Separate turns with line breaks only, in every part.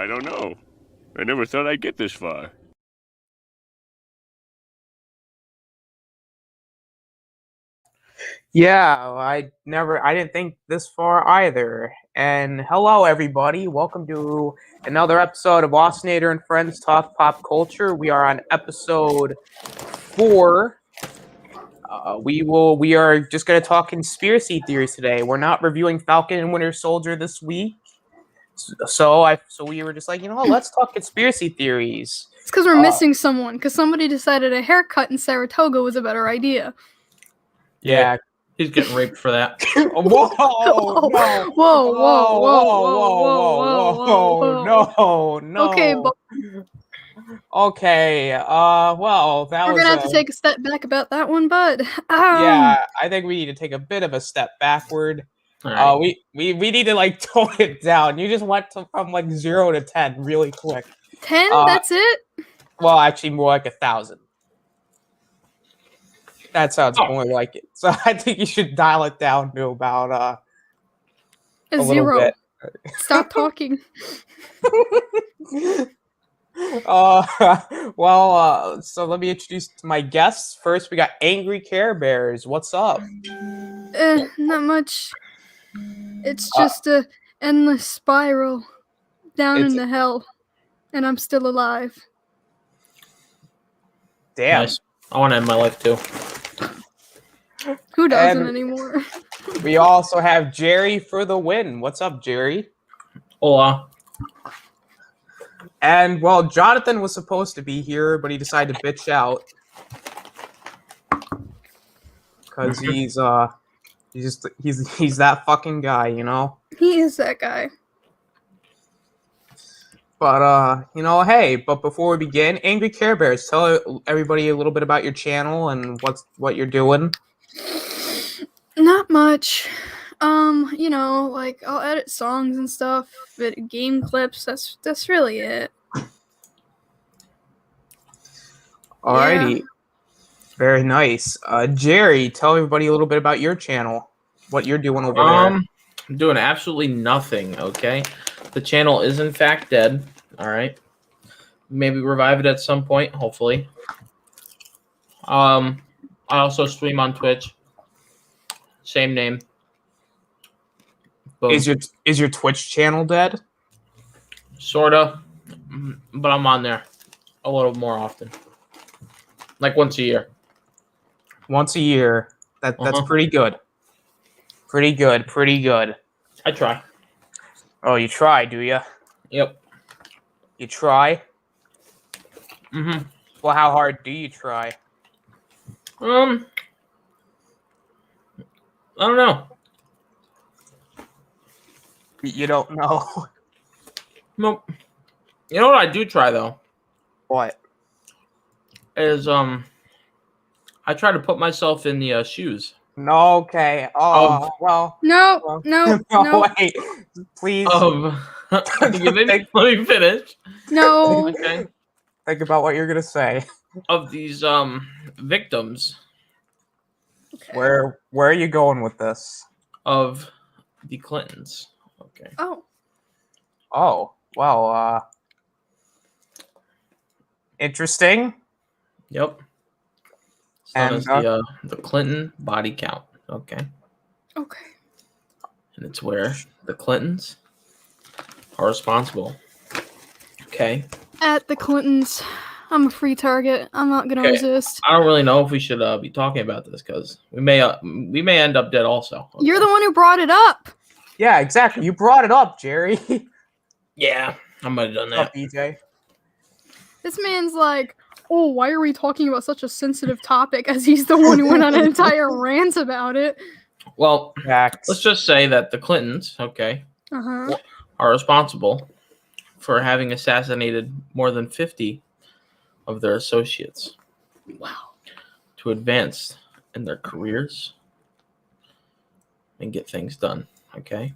I don't know. I never thought I'd get this far.
Yeah, I didn't think this far either. And hello, everybody. Welcome to another episode of Austinator and Friends Talk Pop Culture. We are on episode 4. We are just going to talk conspiracy theories today. We're not reviewing Falcon and Winter Soldier this week. So we were just like, let's talk conspiracy theories.
It's because we're missing someone, because somebody decided a haircut in Saratoga was a better idea.
Yeah.
He's getting raped for that.
Whoa! No! Whoa! No!
Okay, but
okay. Well, that
we're
was.
Gonna have to take a step back about that one, bud.
Yeah, I think we need to take a bit of a step backward. Right. We need to tone it down. You just went from 0 to 10 really quick.
10? That's it?
Well, actually, more like 1,000. That sounds more like it. So I think you should dial it down to about
a 0. Bit. Stop talking.
So let me introduce my guests. First, we got Angry Care Bears. What's up?
Not much. It's just a endless spiral down into hell, and I'm still alive.
Damn.
Nice. I want to end my life too.
Who doesn't anymore?
We also have Jerry for the win. What's up, Jerry?
Hola.
And well, Jonathan was supposed to be here, but he decided to bitch out because he's that fucking guy,
He is that guy.
But hey, but before we begin, Angry Care Bears, tell everybody a little bit about your channel and what you're doing.
Not much. I'll edit songs and stuff, game clips. That's really it.
Alrighty. Yeah. Very nice. Jerry, tell everybody a little bit about your channel. What you're doing over there.
I'm doing absolutely nothing, okay? The channel is in fact dead. Alright. Maybe revive it at some point, hopefully. I also stream on Twitch. Same name.
Boom. Is your Twitch channel dead?
Sorta, but I'm on there a little more often, like once a year.
Once a year. That's pretty good. Pretty good.
I try.
Oh, you try, do you?
Yep.
You try?
Mm-hmm.
Well, how hard do you try?
I don't know.
You don't know?
Nope. You know what I do try, though?
What?
Is, I try to put myself in the shoes.
No, okay. Oh, well.
No.
Wait. Please.
Let me finish.
No.
Okay.
Think about what you're going to say.
Of these, victims.
Okay. Where are you going with this?
Of the Clintons. Okay.
Oh,
well, interesting.
Yep. So
and
is the Clinton body count. Okay. And it's where the Clintons are responsible. Okay.
At the Clintons. I'm a free target. I'm not gonna resist.
I don't really know if we should be talking about this because we may end up dead also.
Okay. You're the one who brought it up.
Yeah, exactly. You brought it up, Jerry.
Yeah, I might have done that.
What's up, BJ?
This man's like, oh, why are we talking about such a sensitive topic? As he's the one who went on an entire rant about it.
Well, let's just say that the Clintons, are responsible for having assassinated more than 50 of their associates.
Wow.
To advance in their careers and get things done. Okay.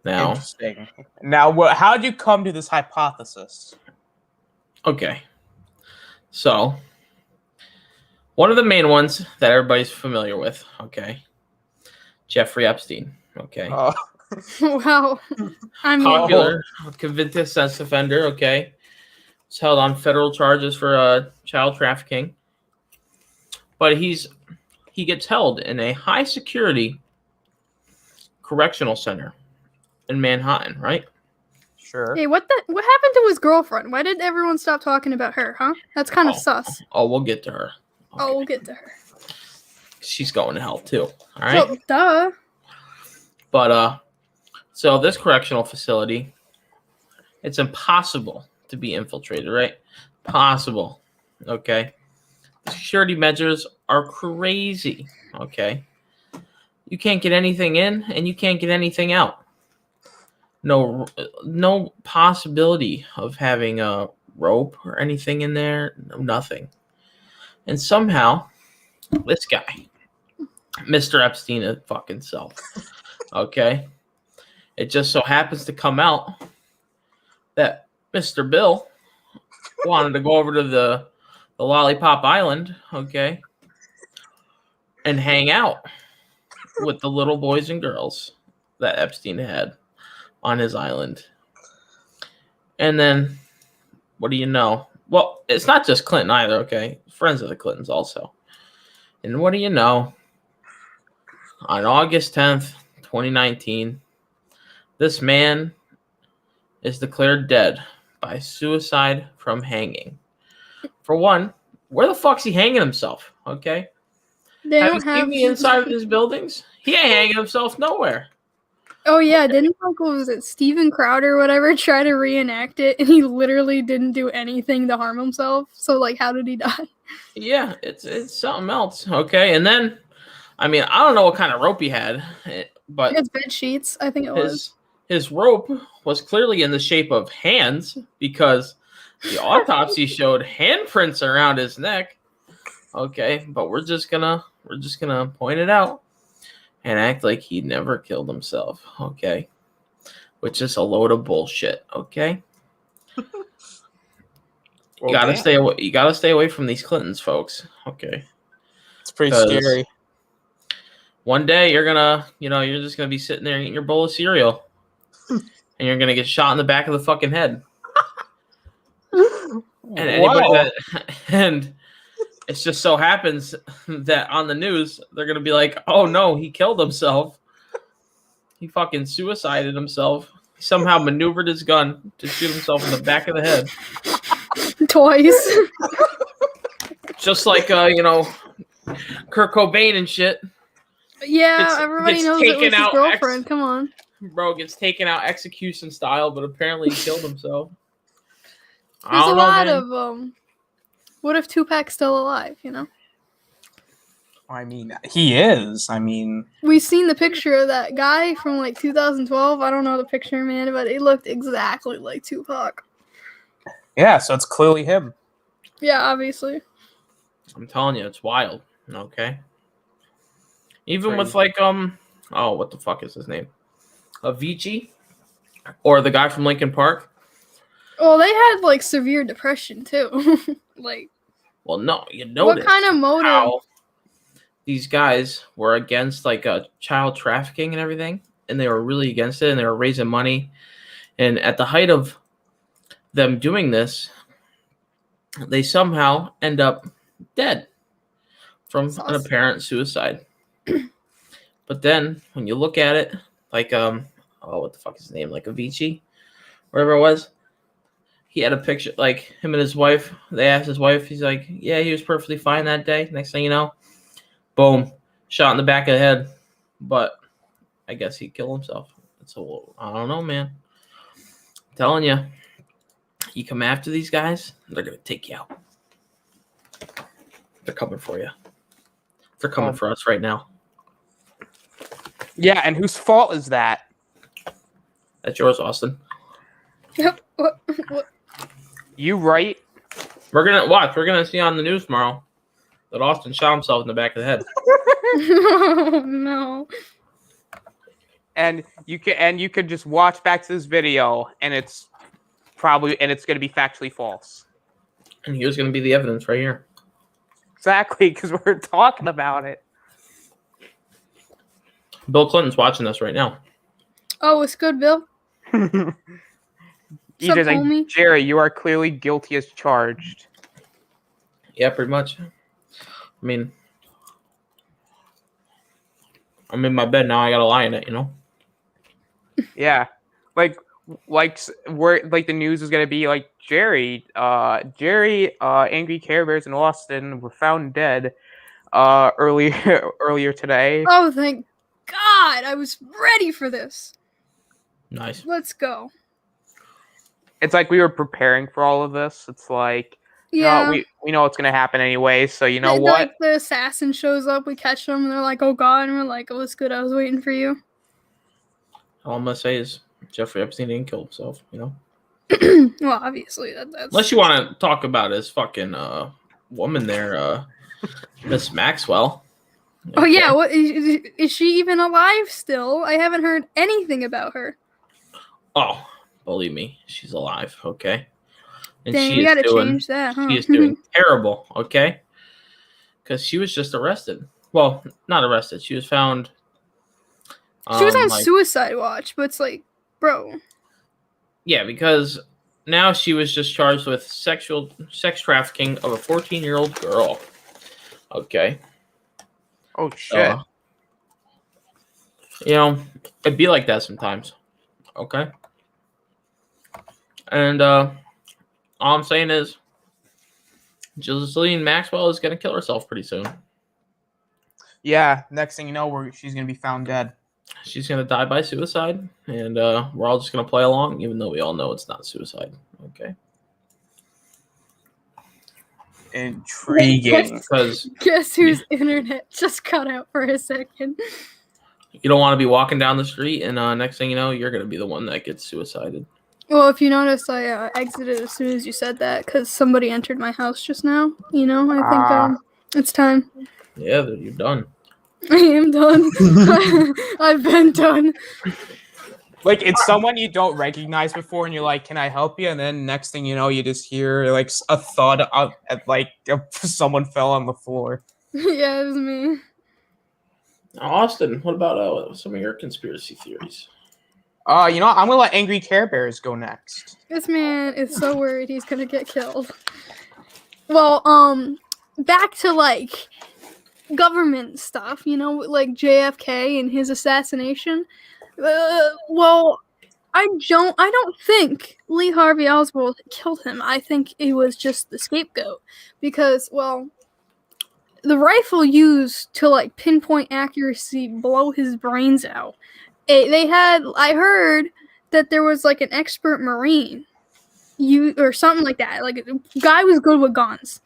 Now.
Interesting. Now, how did you come to this hypothesis?
Okay. So, one of the main ones that everybody's familiar with, Jeffrey Epstein,
Wow. I mean,
Popular convicted sex offender. Okay, he's held on federal charges for child trafficking, but he gets held in a high security correctional center in Manhattan, right?
Sure.
hey, what happened to his girlfriend? Why did everyone stop talking about her, huh? That's kind of sus.
Oh, we'll get to her. Okay.
Oh, we'll get to her.
She's going to hell too. All right.
Well, duh.
But so this correctional facility, it's impossible to be infiltrated, right? Possible. Okay. The security measures are crazy. Okay. You can't get anything in and you can't get anything out. No possibility of having a rope or anything in there. No, nothing. And somehow, this guy, Mr. Epstein fucking self, okay, it just so happens to come out that Mr. Bill wanted to go over to the Lollipop Island, okay, and hang out with the little boys and girls that Epstein had on his island. And then, what do you know? Well, it's not just Clinton either, okay? Friends of the Clintons also. And what do you know? On August 10th, 2019, this man is declared dead by suicide from hanging. For one, where the fuck's he hanging himself, okay? Have you seen the inside of his buildings? He ain't hanging himself nowhere.
Oh yeah, didn't what was it, Steven Crowder or whatever try to reenact it, and he literally didn't do anything to harm himself? So like, how did he die?
Yeah, it's something else, okay? And then, I mean, I don't know what kind of rope he had, but
His bed sheets, I think it was.
His rope was clearly in the shape of hands because the autopsy showed handprints around his neck. Okay, but we're just gonna point it out and act like he never killed himself, okay? Which is a load of bullshit, okay? You gotta stay away. You gotta stay away from these Clintons, folks. Okay,
it's pretty scary.
One day you're just gonna be sitting there eating your bowl of cereal, and you're gonna get shot in the back of the fucking head. And anybody and it just so happens that on the news they're gonna be like, "Oh no, he killed himself. He fucking suicided himself. He somehow maneuvered his gun to shoot himself in the back of the head."
Twice.
Just like Kurt Cobain and shit.
Yeah, everybody knows it was his girlfriend. Come on.
Bro gets taken out execution style, but apparently he killed himself.
There's a lot of them. What if Tupac's still alive,
I mean, he is. I mean,
we've seen the picture of that guy from like 2012. I don't know the picture, man, but he looked exactly like Tupac.
Yeah, so it's clearly him.
Yeah, obviously.
I'm telling you, it's wild. Okay. Even with like what the fuck is his name? Avicii, or the guy from Linkin Park.
Well, they had like severe depression too. Like.
Well, no, you notice
what kind of motive?
How these guys were against like child trafficking and everything, and they were really against it, and they were raising money, and at the height of them doing this, they somehow end up dead from an apparent suicide. But then when you look at it, like what the fuck is his name? Like Avicii, whatever it was. He had a picture, like him and his wife. They asked his wife. He's like, "Yeah, he was perfectly fine that day." Next thing you know, boom, shot in the back of the head. But I guess he killed himself. I don't know, man. I'm telling you. You come after these guys, they're going to take you out. They're coming for you. They're coming for us right now.
Yeah, and whose fault is that?
That's yours, Austin.
Yep. What?
You right?
We're going to watch. We're going to see on the news tomorrow that Austin shot himself in the back of the head.
Oh, no.
And you could just watch back to this video, and it's going to be factually false.
And here's going to be the evidence right here.
Exactly, because we're talking about it.
Bill Clinton's watching this right now.
Oh, it's good, Bill.
EJ's like,
homie?
Jerry, you are clearly guilty as charged.
Yeah, pretty much. I mean, I'm in my bed now. I gotta lie in it, you know.
Yeah, like where like the news is gonna be like Jerry, Angry Care Bears in Austin were found dead, earlier today.
Oh, thank God! I was ready for this.
Nice.
Let's go.
It's like we were preparing for all of this. It's like,
Yeah.
we know what's gonna happen anyway. So you know
The-
what?
Like the assassin shows up, we catch them, and they're like, "Oh God!" And we're like, "Oh, it's good. I was waiting for you."
All I'm gonna say is Jeffrey Epstein didn't kill himself, you know.
Well, obviously that's.
Unless you want to talk about his fucking woman there, Miss Maxwell.
Oh yeah, what is she even alive still? I haven't heard anything about her.
Oh, believe me, she's alive. Okay. And
Dang, we gotta change that, huh?
She is doing terrible. Okay. Because she was just arrested. Well, not arrested. She was found.
She was on suicide watch, but it's like, bro.
Yeah, because now she was just charged with sex trafficking of a 14-year-old girl. Okay.
Oh shit.
You know, it'd be like that sometimes. Okay. And all I'm saying is Ghislaine Maxwell is gonna kill herself pretty soon.
Yeah. Next thing you know, she's gonna be found dead.
She's gonna die by suicide, and we're all just gonna play along, even though we all know it's not suicide. Okay.
Intriguing.
Because
Guess whose internet just cut out for a second?
you don't want to be walking down the street, and next thing you know, you're gonna be the one that gets suicided.
Well, if you notice, I exited as soon as you said that because somebody entered my house just now. You know, I think it's time.
Yeah, you're done.
I am done. I've been done.
Like, it's someone you don't recognize before, and you're like, "Can I help you?" And then next thing you know, you just hear like a thud of like someone fell on the floor.
Yeah, it was me.
Austin, what about some of your conspiracy theories?
I'm gonna let Angry Care Bears go next.
This man is so worried he's gonna get killed. Well, back to like government stuff, you know, like JFK and his assassination. Well, I don't think Lee Harvey Oswald killed him. I think it was just the scapegoat because, well, the rifle used to like pinpoint accuracy blow his brains out. I heard that there was like an expert Marine, or something like that. Like a guy was good with guns.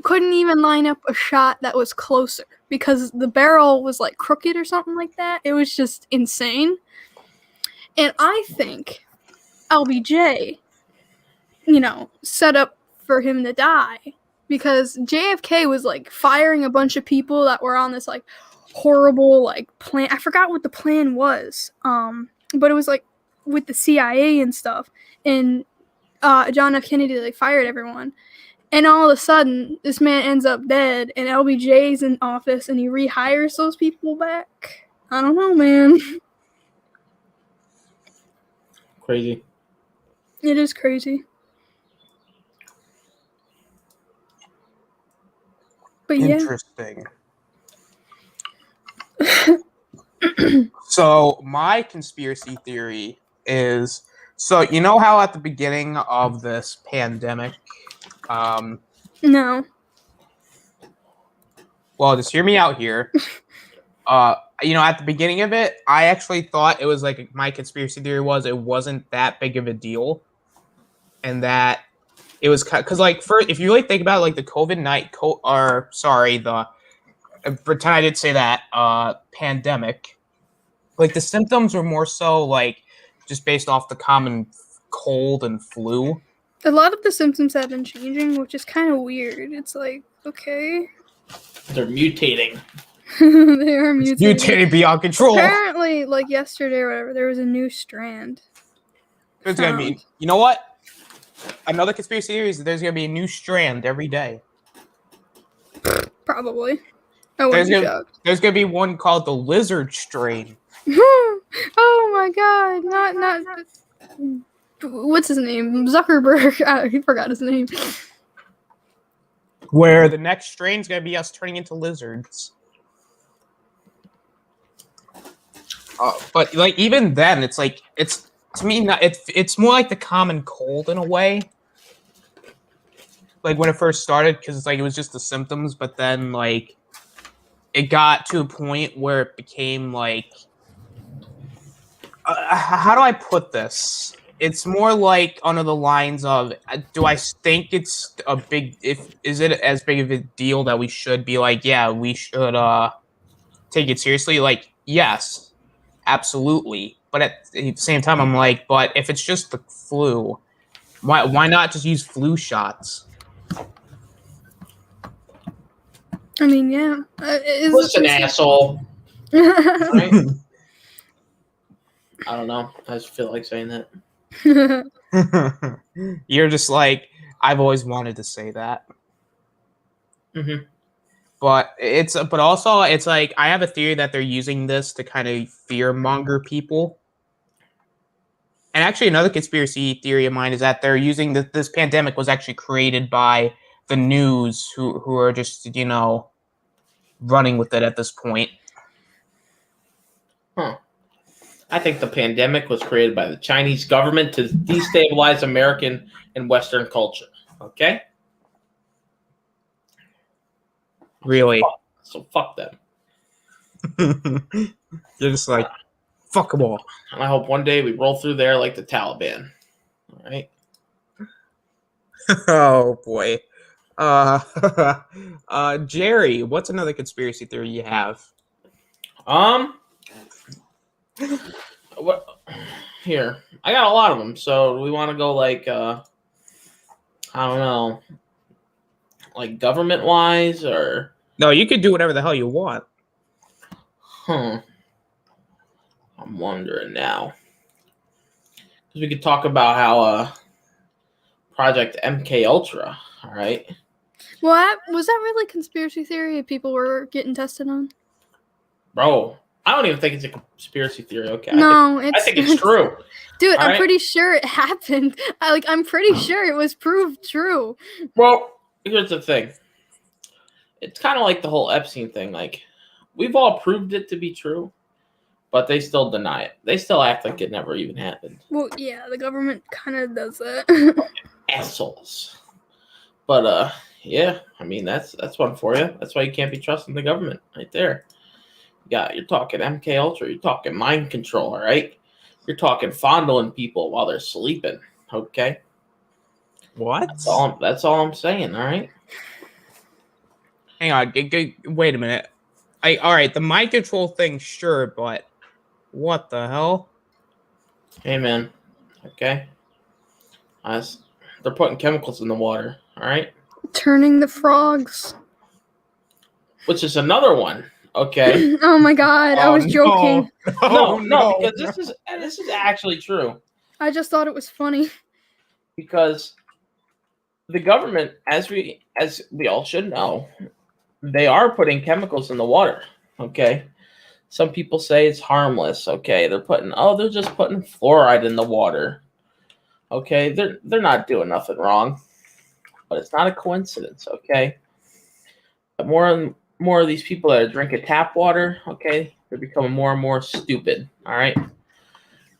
Couldn't even line up a shot that was closer because the barrel was like crooked or something like that. It was just insane. And I think LBJ, set up for him to die because JFK was like firing a bunch of people that were on this like horrible like plan. I forgot what the plan was. But it was like with the CIA and stuff. And John F. Kennedy like fired everyone. And all of a sudden, this man ends up dead, and LBJ's in office, and he rehires those people back. I don't know, man.
Crazy.
It is crazy. But yeah.
Interesting. So my conspiracy theory is, so you know how at the beginning of this pandemic,
No.
well, just hear me out here. At the beginning of it, I actually thought it was like, my conspiracy theory was it wasn't that big of a deal, and that it was because like, first, if you really think about it, like the pretend I did say that pandemic, like the symptoms were more so like just based off the common cold and flu.
A lot of the symptoms have been changing, which is kind of weird. It's like, okay.
They're mutating.
They are mutating.
Mutated beyond control.
Apparently, like yesterday or whatever, there was a new strand.
There's gonna be, you know what? Another conspiracy theory is that there's gonna be a new strand every day.
Probably. I wouldn't be shocked.
There's gonna be one called the lizard strain.
Oh my god, not what's his name? Zuckerberg. I forgot his name.
Where the next strain's gonna be us turning into lizards. But like even then, it's like it's to me not it's more like the common cold in a way. Like when it first started, because it's like it was just the symptoms, but then like it got to a point where it became like how do I put this? It's more like under the lines of do I think it's a big if is it as big of a deal that we should be like yeah we should take it seriously like yes absolutely but at the same time I'm like but if it's just the flu why not just use flu shots?
I mean, yeah.
Listen, asshole. Right? I don't know. I just feel like saying that.
You're just like I've always wanted to say that.
Mm-hmm.
But also it's like I have a theory that they're using this to kind of fear monger people. And actually another conspiracy theory of mine is that they're using this pandemic was actually created by the news who are just, running with it at this point.
Huh. I think the pandemic was created by the Chinese government to destabilize American and Western culture. Okay?
Really.
So fuck them.
You're just like, fuck them all.
And I hope one day we roll through there like the Taliban. All right?
Oh boy. Jerry, what's another conspiracy theory you have?
What? Here, I got a lot of them. So we want to go like, I don't know, like government wise or?
No, you could do whatever the hell you want.
I'm wondering now. Because we could talk about how Project MK Ultra. All right.
What was that really conspiracy theory that people were getting tested on?
Bro, I don't even think it's a conspiracy theory. Okay.
No,
I think it's true.
Dude,
All
I'm
right?
pretty sure it happened. I'm pretty sure it was proved true.
Well, here's the thing. It's kind of like the whole Epstein thing. Like, we've all proved it to be true, but they still deny it. They still act like it never even happened.
Well, yeah, the government kind of does that.
Assholes. But yeah, I mean that's one for you. That's why you can't be trusting the government, right there. Yeah, you're talking MK Ultra. You're talking mind control. All right. You're talking fondling people while they're sleeping. Okay.
What?
That's all I'm saying. All right.
Hang on. Wait a minute. All right, the mind control thing, sure, but what the hell?
Hey, man. Okay. They're putting chemicals in the water. All right.
Turning the frogs.
Which is another one. Okay.
Oh my god, I was joking.
No, because this is actually true.
I just thought it was funny.
Because the government, as we all should know, they are putting chemicals in the water. Okay. Some people say it's harmless. Okay. They're just putting fluoride in the water. Okay. They're not doing nothing wrong. But it's not a coincidence. Okay. But more and more of these people that are drinking tap water, okay, they're becoming more and more stupid. All right.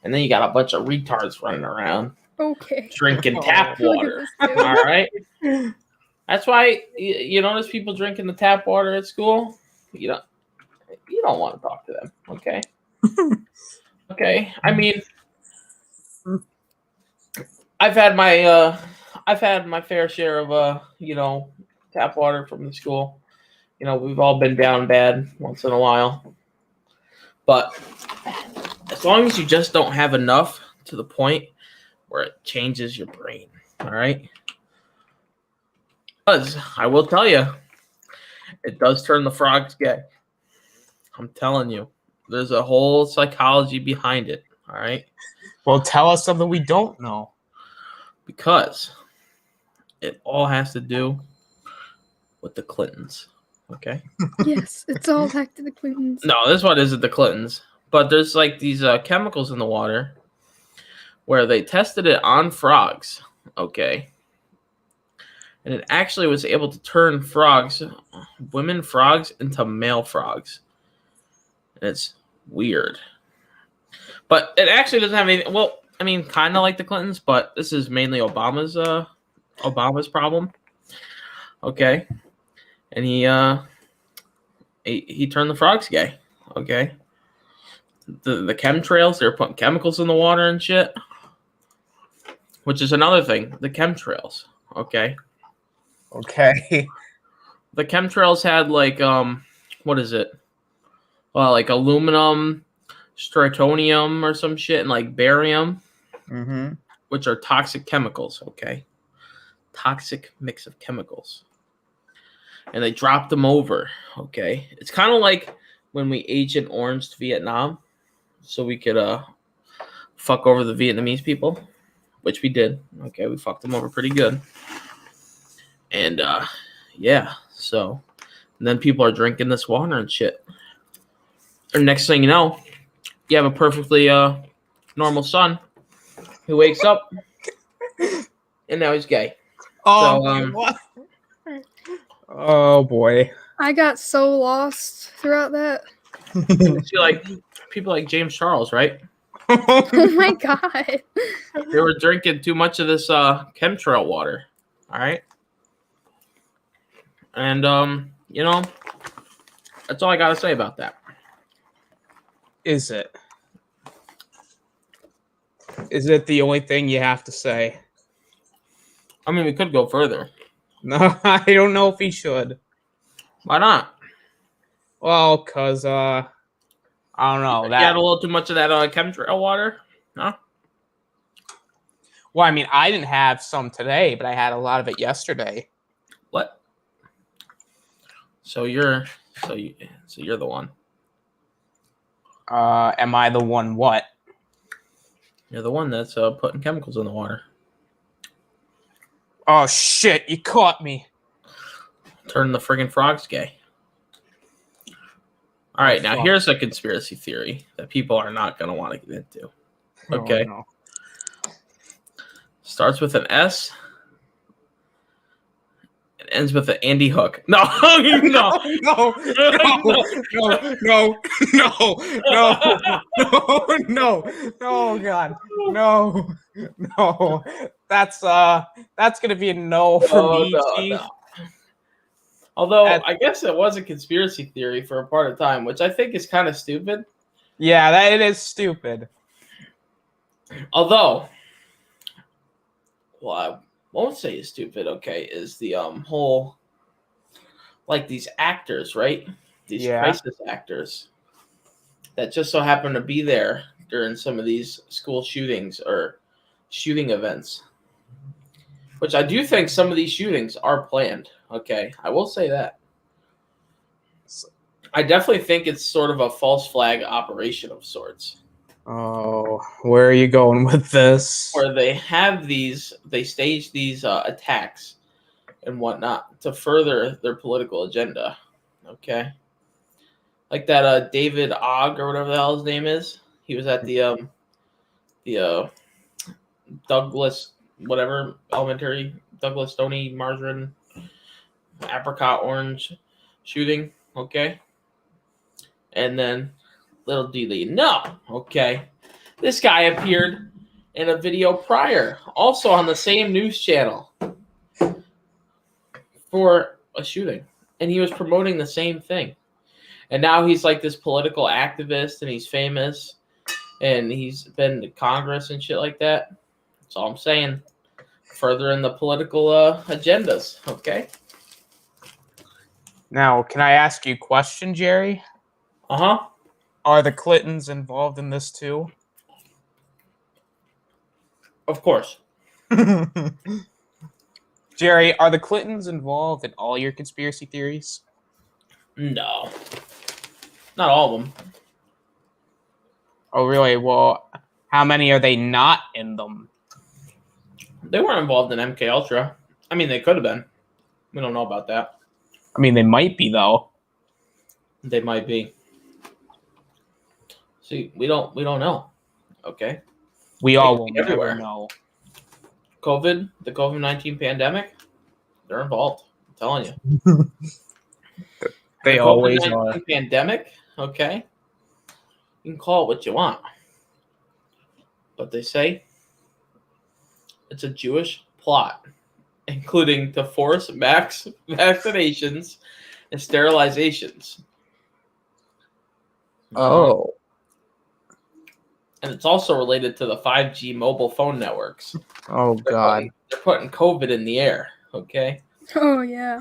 And then you got a bunch of retards running around.
Okay.
Drinking tap water. All right. That's why you notice people drinking the tap water at school. You don't want to talk to them. Okay. Okay. I mean, I've had my fair share of tap water from the school. We've all been down bad once in a while. But as long as you just don't have enough to the point where it changes your brain, all right? Because I will tell you, it does turn the frogs gay. I'm telling you, there's a whole psychology behind it, all right?
Well, tell us something we don't know.
Because it all has to do with the Clintons, okay?
Yes, it's all back to the Clintons.
No, this one isn't the Clintons, But there's like these chemicals in the water where they tested it on frogs, okay? And it actually was able to turn frogs, women frogs, into male frogs. And it's weird. But it actually doesn't have anything. Well, I mean, kind of like the Clintons, but this is mainly Obama's problem. Okay, and he turned the frogs gay. Okay, the chemtrails, they're putting chemicals in the water and shit, which is another thing. The chemtrails. Okay,
Okay.
the chemtrails had like what is it? Well, like aluminum, stratonium, or some shit, and like barium.
Mm-hmm.
Which are toxic chemicals, okay? Toxic mix of chemicals. And they dropped them over, okay? It's kind of like when we Agent Oranged Vietnam so we could fuck over the Vietnamese people, which we did. Okay, we fucked them over pretty good. And yeah, so and then people are drinking this water and shit. And next thing you know, you have a perfectly normal son who wakes up and now he's gay.
Oh,
So,
what? Oh boy.
I got so lost throughout that.
See, like people like James Charles, right?
Oh my god.
They were drinking too much of this chemtrail water. All right, and you know, that's all I gotta say about that.
Is it? Is it the only thing you have to say?
I mean, we could go further.
No, I don't know if he should.
Why not?
Well, cause I don't know
You
that.
had a little too much of that chemtrail water. No.
Well, I mean, I didn't have some today, but I had a lot of it yesterday.
What? So you're the one.
Am I the one? What?
You're the one that's putting chemicals in the water.
Oh shit! You caught me.
Turning the friggin' frogs gay. All right, now
fuck.
here's a conspiracy theory that people are not gonna want to get into. Okay.
Oh, no.
Starts with an S. It ends with an Andy Hook. No, no,
No, no, no, no, no, no. Oh god, no, no. That's gonna be a no for me. Chief.
No. Although I guess it was a conspiracy theory for a part of time, which I think is kind of stupid.
Yeah, that it is stupid.
Although, well, I won't say it's stupid. Okay, is the whole like these actors, right? These crisis actors that just so happen to be there during some of these school shootings or shooting events. Which I do think some of these shootings are planned. Okay, I will say that. I definitely think it's sort of a false flag operation of sorts.
Oh, where are you going with this?
Where they stage these attacks and whatnot to further their political agenda. Okay, like that David Ogg or whatever the hell his name is. He was at the Douglas whatever elementary Douglas Stony Margarine Apricot Orange shooting. Okay, and then little do they know, okay, this guy appeared in a video prior, also on the same news channel, for a shooting, and he was promoting the same thing. And now he's like this political activist, and he's famous, and he's been to Congress and shit like that. That's all I'm saying. Furthering the political agendas, okay?
Now, can I ask you a question, Jerry?
Uh-huh.
Are the Clintons involved in this too?
Of course.
Jerry, are the Clintons involved in all your conspiracy theories?
No. Not all of them.
Oh, really? Well, how many are they not in them?
They weren't involved in MK Ultra. I mean, they could have been. We don't know about that.
I mean, they might be, though.
They might be. See, we don't know. Okay.
We
It
all
could
will
be
never
everywhere.
know.
The COVID-19 pandemic, they're involved. I'm telling you.
They
The
always
COVID-19
are.
pandemic, okay? You can call it what you want. But they say it's a Jewish plot, including to force vaccinations and sterilizations.
Oh.
And it's also related to the 5G mobile phone networks.
Oh, God.
They're putting COVID in the air, okay?
Oh yeah.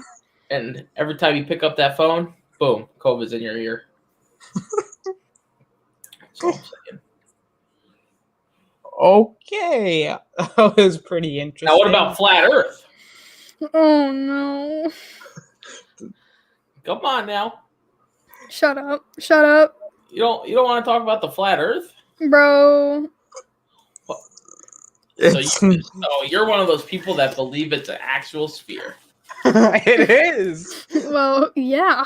And every time you pick up that phone, boom, COVID's in your ear. That's all I'm saying.
Okay. That was pretty interesting.
Now, what about flat Earth?
Oh no.
Come on now.
Shut up. Shut up,
You don't want to talk about the flat Earth?
bro.
So you're one of those people that believe it's an actual sphere.
It is.
Well, yeah.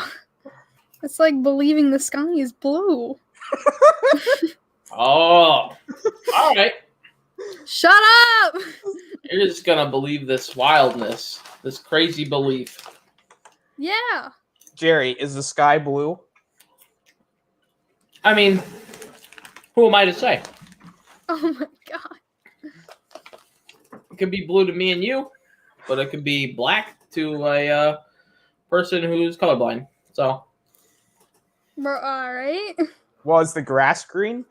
It's like believing the sky is blue.
Oh, all right.
Shut up.
You're just gonna believe this wildness, this crazy belief.
Yeah.
Jerry, is the sky blue?
I mean, who am I to say?
Oh my god.
It could be blue to me and you, but it could be black to a person who's colorblind. So,
Bro, alright.
Was the grass green?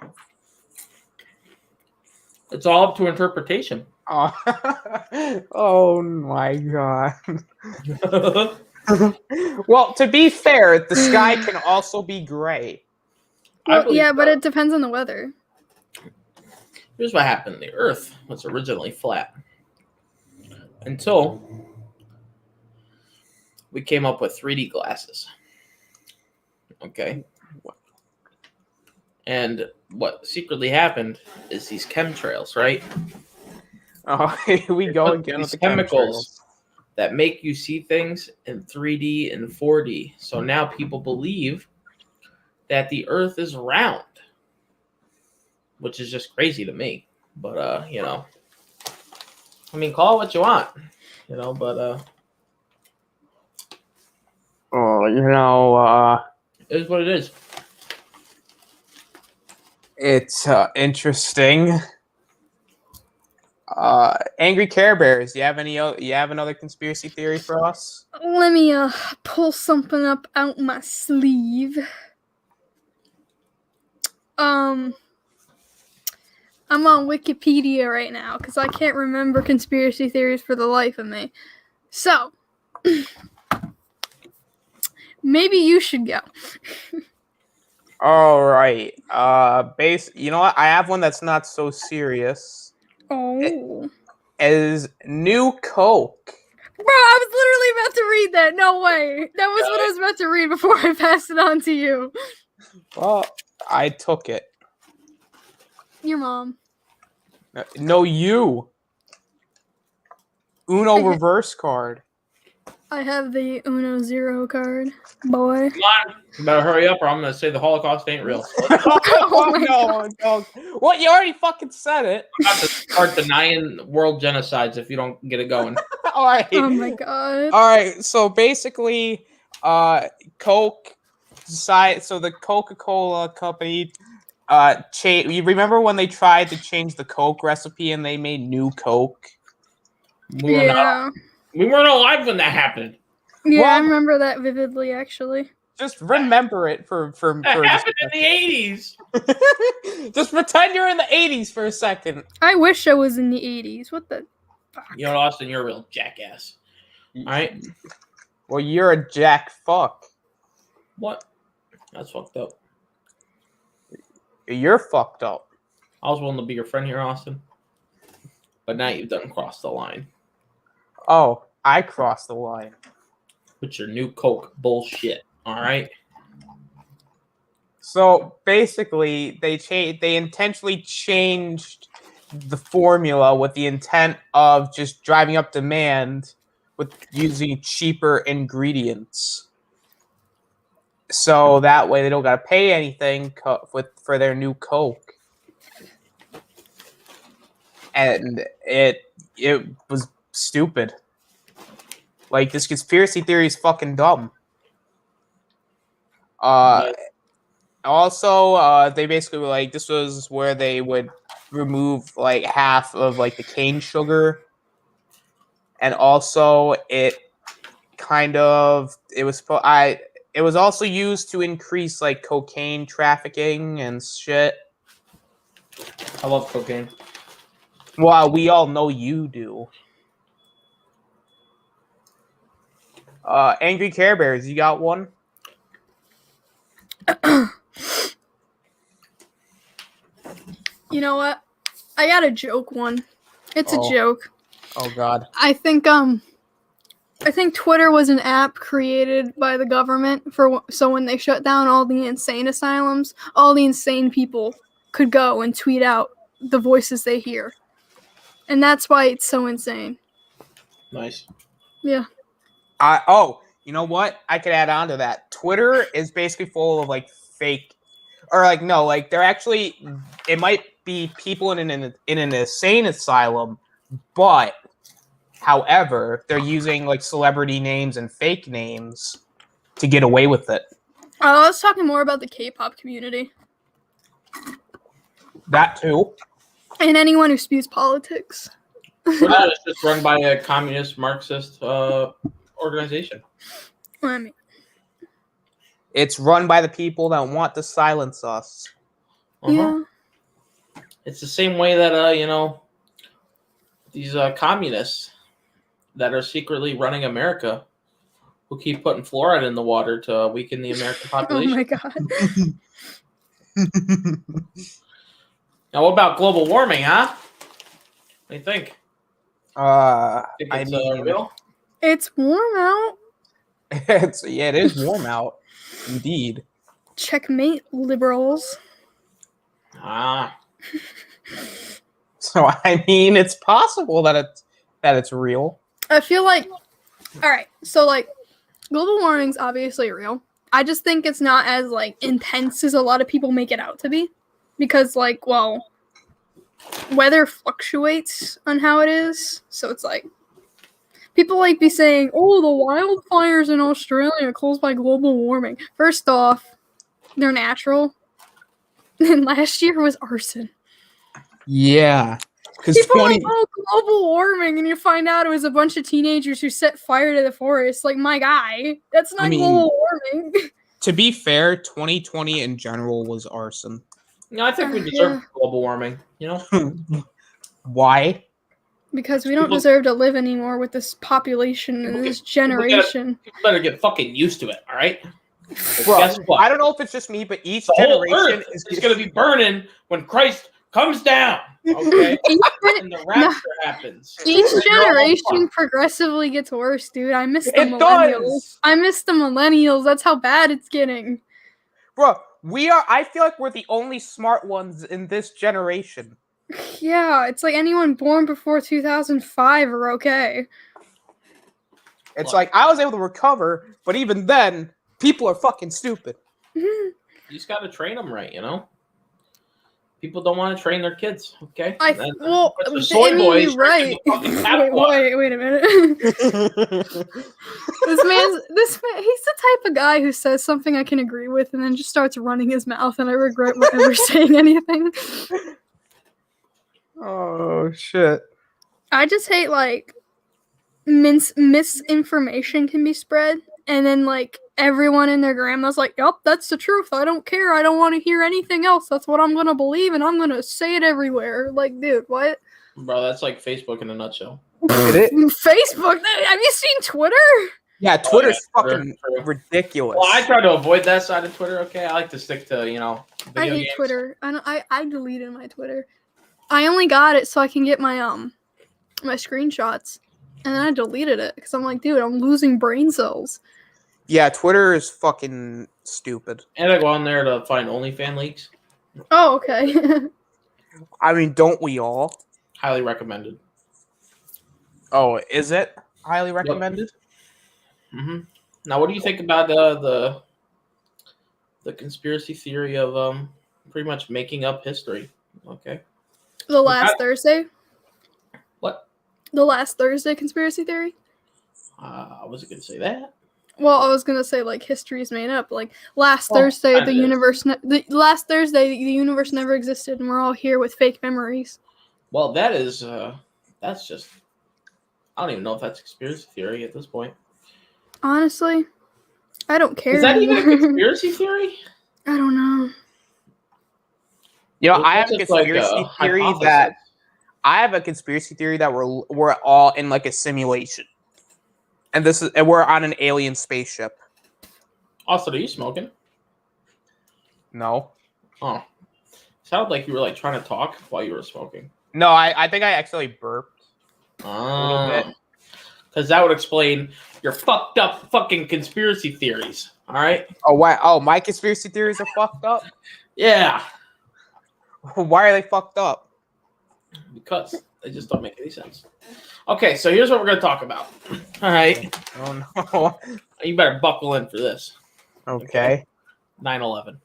it's all up to interpretation.
Oh, oh my God. Well, to be fair, the sky can also be gray.
Well, yeah, but
so.
it depends on the weather.
Here's what happened. The Earth was originally flat until we came up with 3D glasses. Okay. And what secretly happened is these chemtrails, right?
Oh, here we go again with
These
the
chemicals
chemicals.
that make you see things in 3D and 4D. So now people believe that the Earth is round, which is just crazy to me. But I mean, call it what you want, but
Oh,
it is what it is.
it's interesting. Angry Care Bears. You have another conspiracy theory for us?
Let me pull something up out my sleeve. I'm on Wikipedia right now because I can't remember conspiracy theories for the life of me. So, maybe you should go.
All right. You know what? I have one that's not so serious.
Oh.
Is New Coke.
Bro, I was literally about to read that. No way. That was what I was about to read before I passed it on to you.
Well, I took it.
Your mom.
No, you. Uno reverse card.
I have the Uno Zero card, boy.
Come on, you better hurry up, or I'm gonna say the Holocaust ain't real.
Oh my
no. What? You already fucking said it.
I'm about to start denying world genocides if you don't get it going.
All right.
Oh my god.
All right. So basically, Coke decided. So the Coca-Cola company, you remember when they tried to change the Coke recipe and they made New Coke?
We weren't alive when that happened.
Yeah,
Well,
I remember that vividly, actually.
Just remember it for
That happened in the 80s.
Just pretend you're in the 80s for a second.
I wish I was in the 80s. What the fuck?
You know, Austin, you're a real jackass. All right.
Well, you're a jack fuck.
What? That's fucked up.
You're fucked up.
I was willing to be your friend here, Austin, but now you've done crossed the line
Oh, I crossed the line.
with your New Coke bullshit. All right.
So basically, they intentionally changed the formula with the intent of just driving up demand with using cheaper ingredients. so that way they don't gotta pay anything for their new Coke. And it was stupid. Like, this conspiracy theory is fucking dumb. Also, they basically were like, this was where they would remove like half of like the cane sugar, and also it was also used to increase like cocaine trafficking and shit.
I love cocaine.
Well, we all know you do. Angry Care Bears, you got one?
You know what? I got a joke one. It's a joke.
Oh God.
I think Twitter was an app created by the government so when they shut down all the insane asylums, all the insane people could go and tweet out the voices they hear. And that's why it's so insane.
Nice.
Yeah.
You know what? I could add on to that. Twitter is basically full of like fake, or like no, like they're actually. It might be people in an insane asylum, but however, they're using like celebrity names and fake names to get away with it.
I was talking more about the K-pop community.
That too.
And anyone who spews politics.
Twitter is just run by a communist Marxist organization.
I mean,
it's run by the people that want to silence us.
Yeah.
It's the same way that these communists that are secretly running America, who keep putting fluoride in the water to weaken the American population.
Oh my God.
Now, what about global warming, huh? What do you think? Think it's real?
It's warm out.
It is warm out, indeed.
Checkmate, liberals.
So I mean, it's possible that it's real.
I feel like, all right, so like, global warming's obviously real. I just think it's not as like intense as a lot of people make it out to be, because like, well, weather fluctuates on how it is, so it's like people like be saying, "Oh, the wildfires in Australia are caused by global warming." First off, they're natural, and last year was arson.
Yeah. Because
People are like, oh, global warming, and you find out it was a bunch of teenagers who set fire to the forest. Like, my guy, that's not global warming.
To be fair, 2020 in general was arson.
No, I think we deserve global warming,
Why?
Because we don't deserve to live anymore with this population and this generation.
People better get fucking used to it, all right?
Bro,
guess what?
I don't know if it's just me, but each
The whole
generation
earth is going to be burning when Christ comes down, okay? And the rapture happens.
Each generation progressively gets worse, dude. I miss the millennials. I miss the millennials. That's how bad it's getting.
Bro, I feel like we're the only smart ones in this generation.
Yeah, it's like anyone born before 2005 are okay.
It's like, I was able to recover, but even then, people are fucking stupid.
You just got to train them right, People don't want to train their kids, okay?
You're right. Wait a minute. This man, he's the type of guy who says something I can agree with and then just starts running his mouth, and I regret ever saying anything.
Oh, shit.
I just hate, like, misinformation can be spread, and then, like, everyone and their grandma's like, yup, that's the truth. I don't care. I don't want to hear anything else. That's what I'm going to believe, and I'm going to say it everywhere. Like, dude, what?
Bro, that's like Facebook in a nutshell.
Facebook? Have you seen Twitter?
Yeah, Twitter's fucking ridiculous.
Well, I try to avoid that side of Twitter, okay? I like to stick to, video
I hate
games.
Twitter. I deleted my Twitter. I only got it so I can get my my screenshots. And then I deleted it because I'm like, dude, I'm losing brain cells.
Yeah, Twitter is fucking stupid.
And I go on there to find OnlyFans leaks.
Oh, okay.
I mean, don't we all?
Highly recommended.
Oh, is it highly recommended?
Mm-hmm. Now, what do you think about the the conspiracy theory of pretty much making up history. Okay.
The last Thursday.
What?
The last Thursday conspiracy theory.
I wasn't gonna say that.
Well, I was gonna say like history is made up. Like last
Well,
Thursday,
kind
the
of is.
universe. Last Thursday, the universe never existed, and we're all here with fake memories.
Well, that's just. I don't even know if that's a conspiracy theory at this point.
Honestly, I don't care.
Is that even a
anymore.
conspiracy theory?
I don't know.
You know,
Or is
I
that
have a
just like
conspiracy theory
hypothesis?
that I have a conspiracy theory that we're all in like a simulation, and we're on an alien spaceship.
Also, are you smoking?
No,
Oh, sounded like you were like trying to talk while you were smoking.
no, I think I actually burped. little bit.
Because that would explain your fucked up fucking conspiracy theories. All right?
Oh, why? Oh, my conspiracy theories are fucked up.
Yeah.
Why are they fucked up?
Because they just don't make any sense. Okay, so here's what we're going to talk about. All right?
Oh no.
You better buckle in for this.
Okay.
9/11.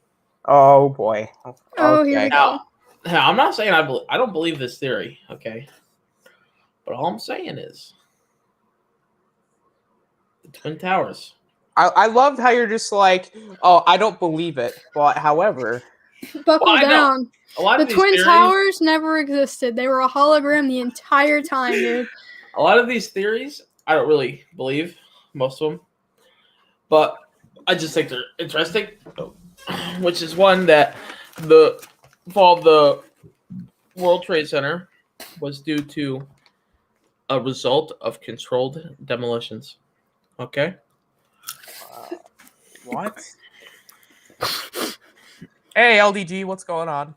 Oh boy.
Oh, here we
Okay.
go.
Now, I'm not saying I don't believe this theory, okay? But all I'm saying is the Twin Towers.
I loved how you're just like, oh, I don't believe it, but however,
Buckle
Well, I know.
down.
A lot
The
of these
Twin
theories,
Towers never existed. They were a hologram the entire time, dude.
a lot of these theories, I don't really believe most of them, but I just think they're interesting. Which is one that the fall of the World Trade Center was due to a result of controlled demolitions. Okay.
what? Hey, LDG, what's going on?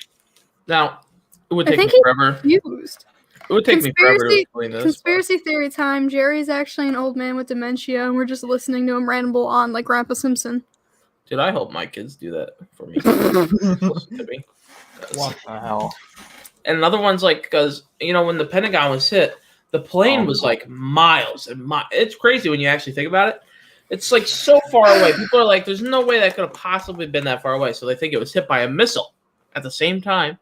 Now, it would
I
take me
think he-
forever.
Used.
It would take me forever to explain this.
Conspiracy theory time. Jerry's actually an old man with dementia, and we're just listening to him ramble on like Grandpa Simpson.
Dude, I hope my kids do that for me. Listen to me.
What the hell?
And another one's like, because, when the Pentagon was hit, the plane was like miles and miles. It's crazy when you actually think about it. It's like so far away. People are like, there's no way that could have possibly been that far away. So they think it was hit by a missile. At the same time,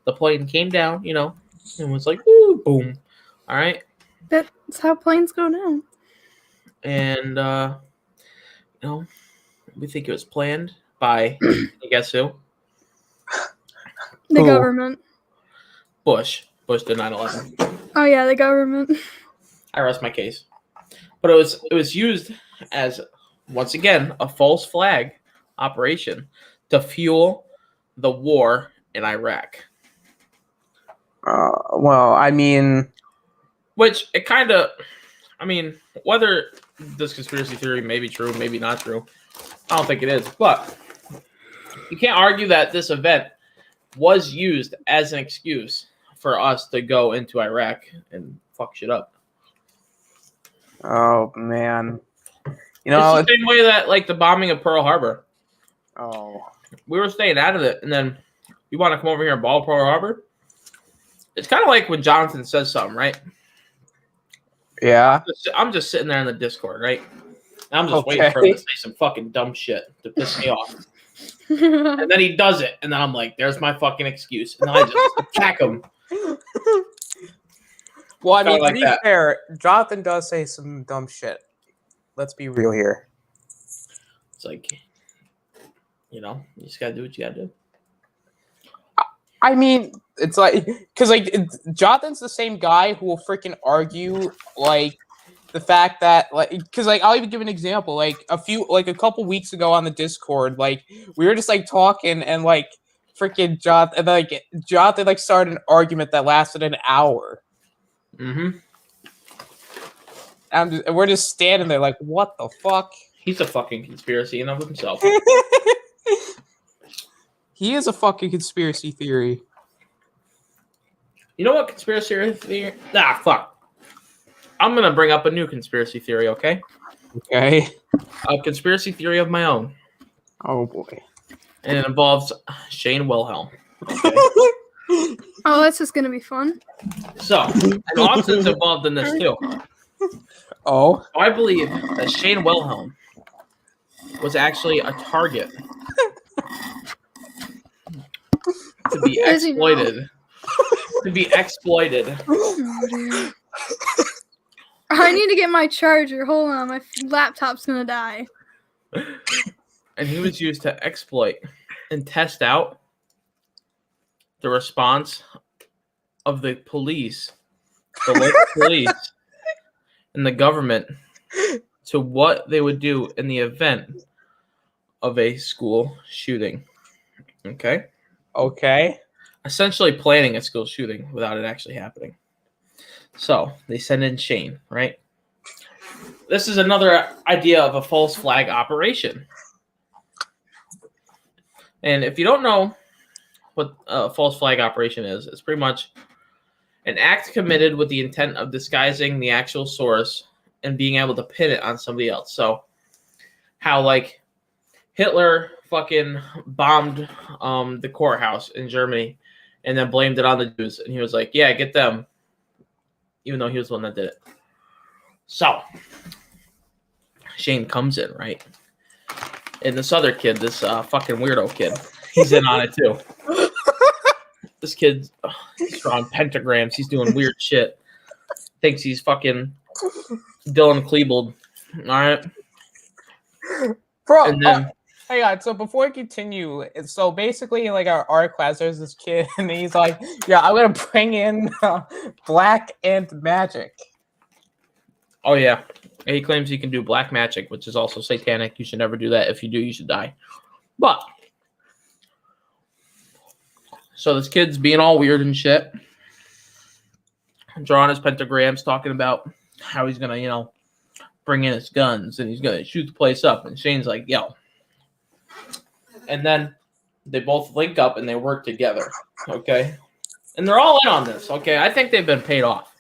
the plane came down, and was like, woo, boom. All right.
That's how planes go down.
And, we think it was planned by, guess who?
The
Who?
government.
Bush. Bush did 9/11.
Oh yeah, the government.
I rest my case. But it was used as, once again, a false flag operation to fuel the war in Iraq.
Well, I mean,
Which it kind of, whether this conspiracy theory may be true, maybe not true, I don't think it is. But you can't argue that this event was used as an excuse for us to go into Iraq and fuck shit up.
oh man,
It's the same way that, like, the bombing of Pearl Harbor.
oh,
We were staying out of it, and then you want to come over here and ball Pearl Harbor? It's kind of like when Jonathan says something, right?
yeah.
I'm just sitting there in the Discord, right? And I'm just waiting for him to say some fucking dumb shit to piss me off. And then he does it, and then I'm like, there's my fucking excuse. And then I just attack him.
Well, I mean,
Kinda like
to be
that.
fair, Jonathan does say some dumb shit. Let's be real here.
It's like, you just gotta do what you gotta do.
I mean, it's like, because Jonathan's the same guy who will freaking argue like the fact that because I'll even give an example. Like a couple weeks ago on the Discord, like we were just like talking and like freaking Jonathan like started an argument that lasted an hour.
Mm-hmm.
And we're just standing there like, what the fuck?
He's a fucking conspiracy in of himself.
He is a fucking conspiracy theory.
You know what conspiracy theory? Ah, fuck. I'm gonna bring up a new conspiracy theory, okay?
Okay.
A conspiracy theory of my own.
Oh boy.
And it involves Shane Wilhelm. Okay?
Oh, this is gonna be fun.
So, and Austin's involved in this too.
Oh.
I believe that Shane Wilhelm was actually a target to be
Does he know?
exploited. To be exploited.
Oh, dear. I need to get my charger. Hold on, my laptop's gonna die.
And he was used to exploit and test out the response of the police, the local police, and the government to what they would do in the event of a school shooting. Okay?
Okay.
Essentially planning a school shooting without it actually happening. So they send in Shane, right? This is another idea of a false flag operation. And if you don't know what a false flag operation is, it's pretty much an act committed with the intent of disguising the actual source and being able to pin it on somebody else. So how like Hitler fucking bombed the courthouse in Germany and then blamed it on the Jews. And he was like, yeah, get them. Even though he was the one that did it. So Shane comes in, right? And this other kid, this fucking weirdo kid, he's in on it too. This kid, he's drawing pentagrams. He's doing weird shit. Thinks he's fucking Dylan Klebold. All right.
Bro,
And then,
hang on. So before we continue, so basically, in like our art class, there's this kid, and he's like, "Yeah, I'm gonna bring in black and magic."
oh yeah, he claims he can do black magic, which is also satanic. You should never do that. If you do, you should die. But so this kid's being all weird and shit, drawing his pentagrams, talking about how he's gonna, bring in his guns and he's gonna shoot the place up. And Shane's like, yo. And then they both link up and they work together. Okay. And they're all in on this. Okay. I think they've been paid off.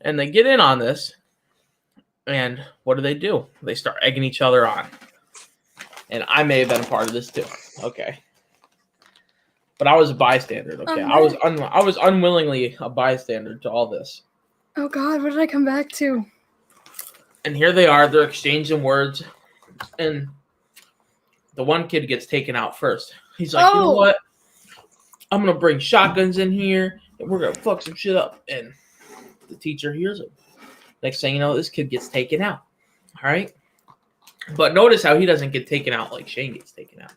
And they get in on this. And what do? They start egging each other on. And I may have been a part of this too. Okay. But I was a bystander. Okay. I was unwillingly a bystander to all this.
Oh God, what did I come back to?
And here they are. They're exchanging words. And the one kid gets taken out first. He's like, you know what? I'm going to bring shotguns in here. And we're going to fuck some shit up. And the teacher hears him. Next thing you know, this kid gets taken out. All right? But notice how he doesn't get taken out like Shane gets taken out.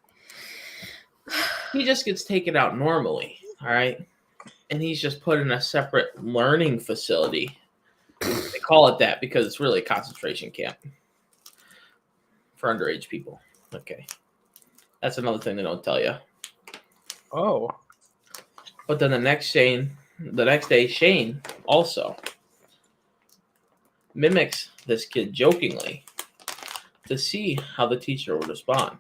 He just gets taken out normally. All right? And he's just put in a separate learning facility. They call it that because it's really a concentration camp for underage people. Okay. That's another thing they don't tell you.
Oh.
But then the next day, Shane also mimics this kid jokingly to see how the teacher would respond.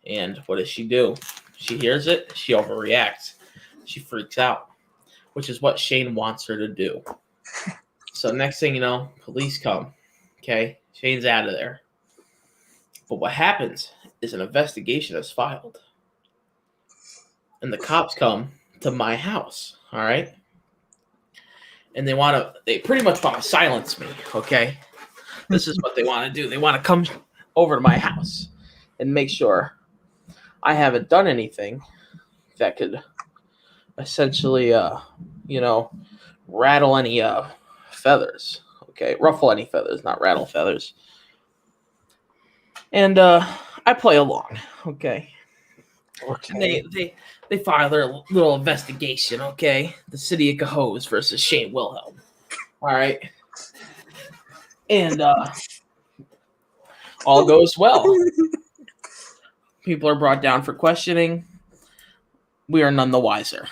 And what does she do? She hears it. She overreacts. She freaks out, which is what Shane wants her to do. So next thing you know, police come. Okay, Shane's out of there. But what happens is an investigation is filed. And the cops come to my house, all right? And they pretty much want to silence me, okay? This is what they want to do. They want to come over to my house and make sure I haven't done anything that could essentially, rattle any feathers, okay? Ruffle any feathers, not rattle feathers. And I play along, okay?
Okay.
And they file their little investigation, okay? The city of Cahoes versus Shane Wilhelm. All right. And all goes well. People are brought down for questioning. We are none the wiser.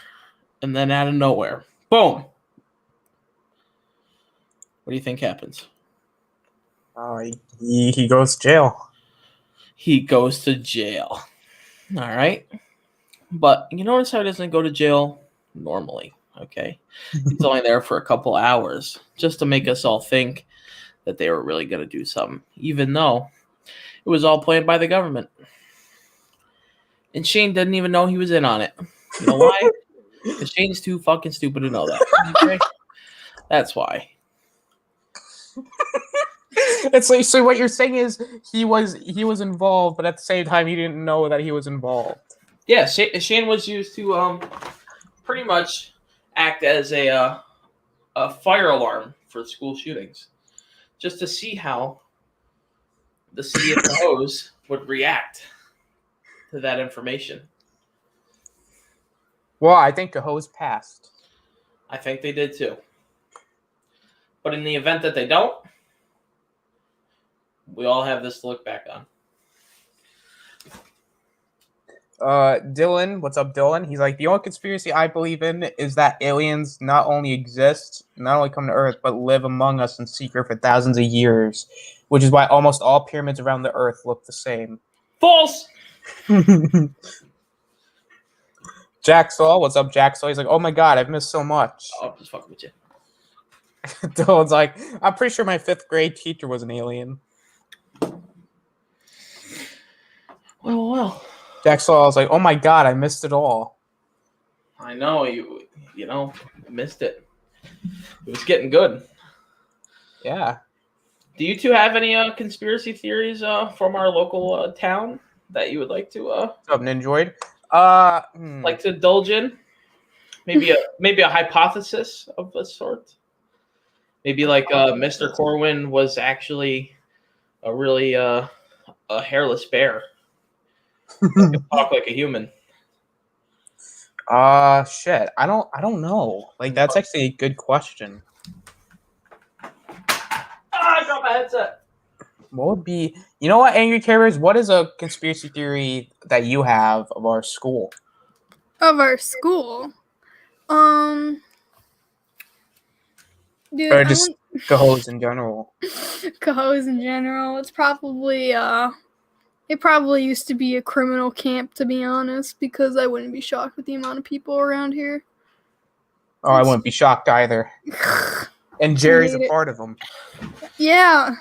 And then out of nowhere, boom. What do you think happens?
He goes to jail.
He goes to jail. All right. But you notice how he doesn't go to jail normally, okay? He's only there for a couple hours just to make us all think that they were really going to do something, even though it was all planned by the government. And Shane didn't even know he was in on it. You know why? Because Shane's too fucking stupid to know that. Okay? That's why.
It's like, so what you're saying is he was involved, but at the same time he didn't know that he was involved.
Yeah, Shane was used to pretty much act as a fire alarm for school shootings, just to see how the city of Cohoes would react to that information.
Well, I think Cohoes passed.
I think they did too. But in the event that they don't, we all have this to look back on.
Dylan, what's up, Dylan? He's like, the only conspiracy I believe in is that aliens not only exist, not only come to Earth, but live among us in secret for thousands of years, which is why almost all pyramids around the Earth look the same.
False!
Jacksaw, what's up, Jacksaw? He's like, oh my god, I've missed so much.
Oh, I'm just fucking with you.
Dylan's like, I'm pretty sure my 5th grade teacher was an alien.
Well.
Jacksaw was like, oh my god, I missed it all.
I know, you missed it. It was getting good.
Yeah.
Do you two have any conspiracy theories from our local town that you would like to
What's up, Ninjoid?
like to indulge in? Maybe a hypothesis of a sort. Maybe like Mr. Corwin was actually a really a hairless bear. That could talk like a human.
Shit. I don't know. Like, that's actually a good question.
I dropped my headset.
What would be, you know what, Angry Carriers? What is a conspiracy theory that you have of our school?
Of our school? Dude,
Or just Cohoes in general?
Cohoes in general. It's probably it probably used to be a criminal camp, to be honest, because I wouldn't be shocked with the amount of people around here.
Oh, I wouldn't be shocked either. And Jerry's a part of them.
Yeah.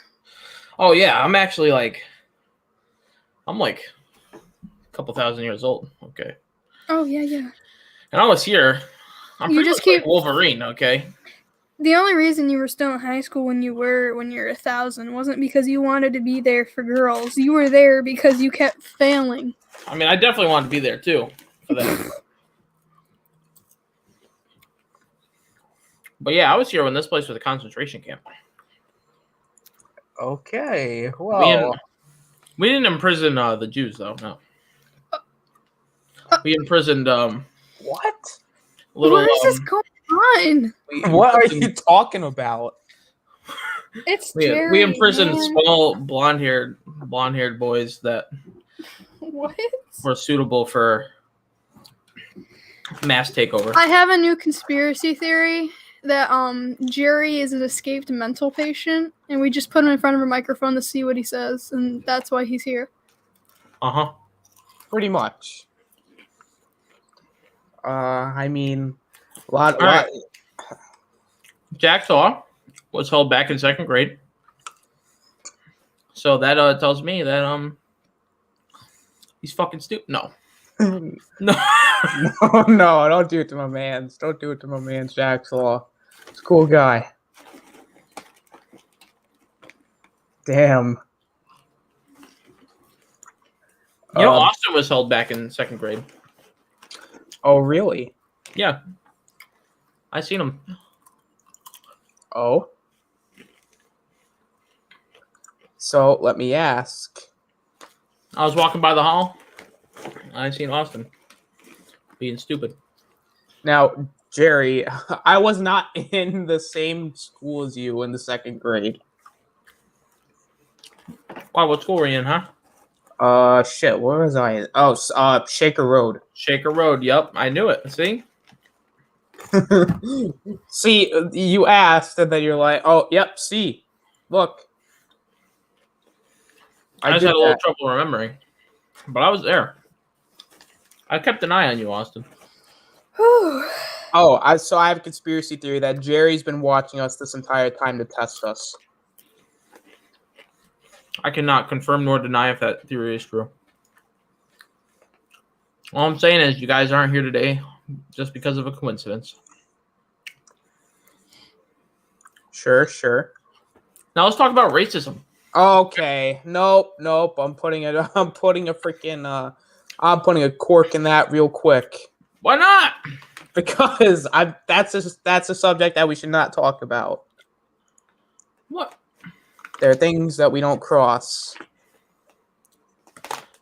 Oh yeah, I'm actually like a couple thousand years old. Okay.
Oh yeah.
And I was here. I'm
You
pretty
just
much
keep-
like Wolverine. Okay.
The only reason you were still in high school when you're 1,000 wasn't because you wanted to be there for girls. You were there because you kept failing.
I mean, I definitely wanted to be there too for that. But yeah, I was here when this place was a concentration camp.
Okay, well.
We didn't imprison the Jews though. No. We imprisoned
What?
little.
What is this going on?
What are you talking about?
It's
We
Jerry.
imprisoned
man.
small blonde-haired boys that
What?
were suitable for mass takeover.
I have a new conspiracy theory that Jerry is an escaped mental patient, and we just put him in front of a microphone to see what he says, and that's why he's here.
Uh-huh.
Pretty much. I mean, a
All right. Jacksaw was held back in 2nd grade. So that tells me that he's fucking stupid. No. No.
no, don't do it to my mans. Don't do it to my man's Jacksaw. He's a cool guy. Damn.
You know, Austin was held back in 2nd grade.
Oh, really?
Yeah. I seen him.
Oh. So, let me ask.
I was walking by the hall. I seen Austin being stupid.
Now, Jerry, I was not in the same school as you in the 2nd grade.
Wow, what school were you in, huh?
Shit, where was I? Oh, Shaker Road.
Shaker Road. Yep, I knew it. See?
See, you asked, and then you're like, oh, yep, see. Look.
I just had a little trouble remembering. But I was there. I kept an eye on you, Austin.
Oh, so I have a conspiracy theory that Jerry's been watching us this entire time to test us.
I cannot confirm nor deny if that theory is true. All I'm saying is you guys aren't here today just because of a coincidence.
Sure.
Now let's talk about racism.
Okay. Nope. I'm putting it. I'm putting a freaking. I'm putting a cork in that real quick
Why not?
because I. That's a subject that we should not talk about.
What?
There are things that we don't cross.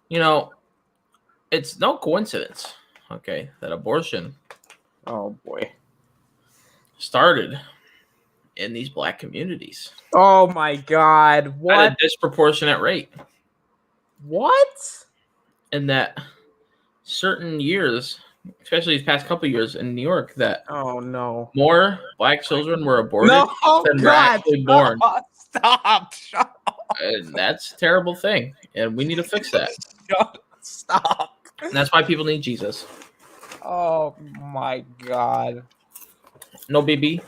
You know, it's no coincidence, okay, that abortion
Oh boy.
started in these black communities
Oh my God.
at a
What?
disproportionate rate.
What?
And that certain years, especially these past couple years in New York, that
Oh no.
more black children were aborted
No. Oh
than were
God.
actually born.
Stop. Shut
And that's a terrible thing. And we need to fix that.
Stop.
And that's why people need Jesus.
Oh my God.
No baby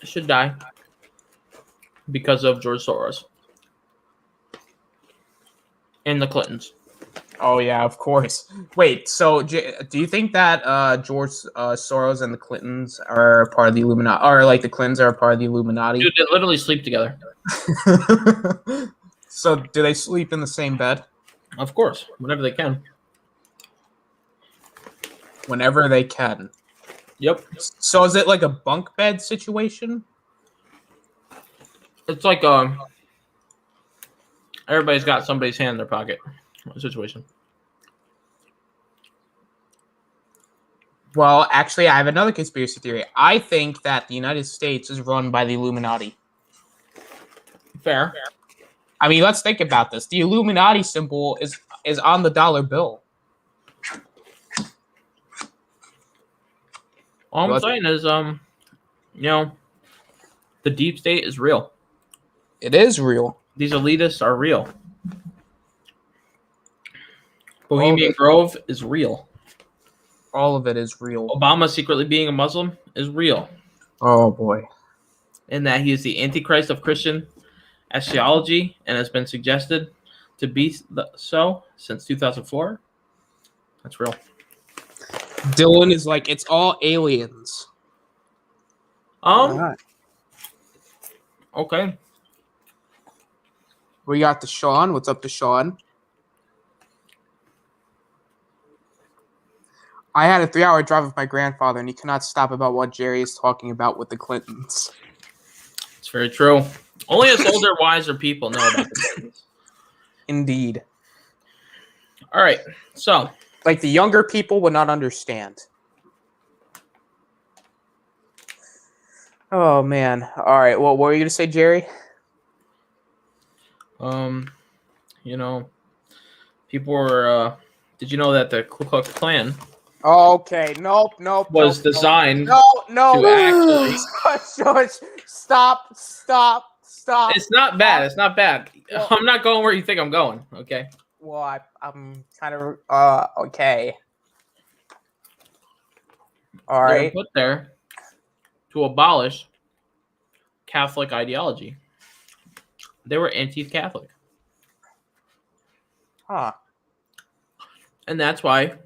should die because of George Soros and the Clintons.
Oh yeah, of course. Wait, so do you think that George Soros and the Clintons are part of the Illuminati, or like the Clintons are part of the Illuminati?
Dude, they literally sleep together.
So do they sleep in the same bed?
Of course, whenever they can.
Whenever they can.
Yep.
So is it like a bunk bed situation?
It's like everybody's got somebody's hand in their pocket situation.
Well, actually, I have another conspiracy theory. I think that the United States is run by the Illuminati.
Fair.
I mean, let's think about this. The Illuminati symbol is on the dollar bill.
All I'm saying is, the deep state is real.
It is real.
These elitists are real. Bohemian Grove is real.
All of it is real.
Obama secretly being a Muslim is real.
Oh boy.
And that he is the Antichrist of Christian astrology and has been suggested to be so since 2004. That's real.
Dylan is like, it's all aliens.
Okay.
We got Deshaun. What's up, Deshaun? I had a 3-hour drive with my grandfather, and he cannot stop about what Jerry is talking about with the Clintons.
It's very true. Only us older, wiser people know about the Clintons.
Indeed.
All right. So,
like, the younger people would not understand. Oh, man. All right. Well, what were you going to say, Jerry?
People were, did you know that the Ku Klux Klan
Okay. Nope.
was designed
No.
to actually...
Shush. Stop.
It's not bad. It's not bad.
Well,
I'm not going where you think I'm going, okay?
Well, I'm kind of, okay. All
They were
right.
put there to abolish Catholic ideology. They were anti-Catholic.
Huh.
And that's why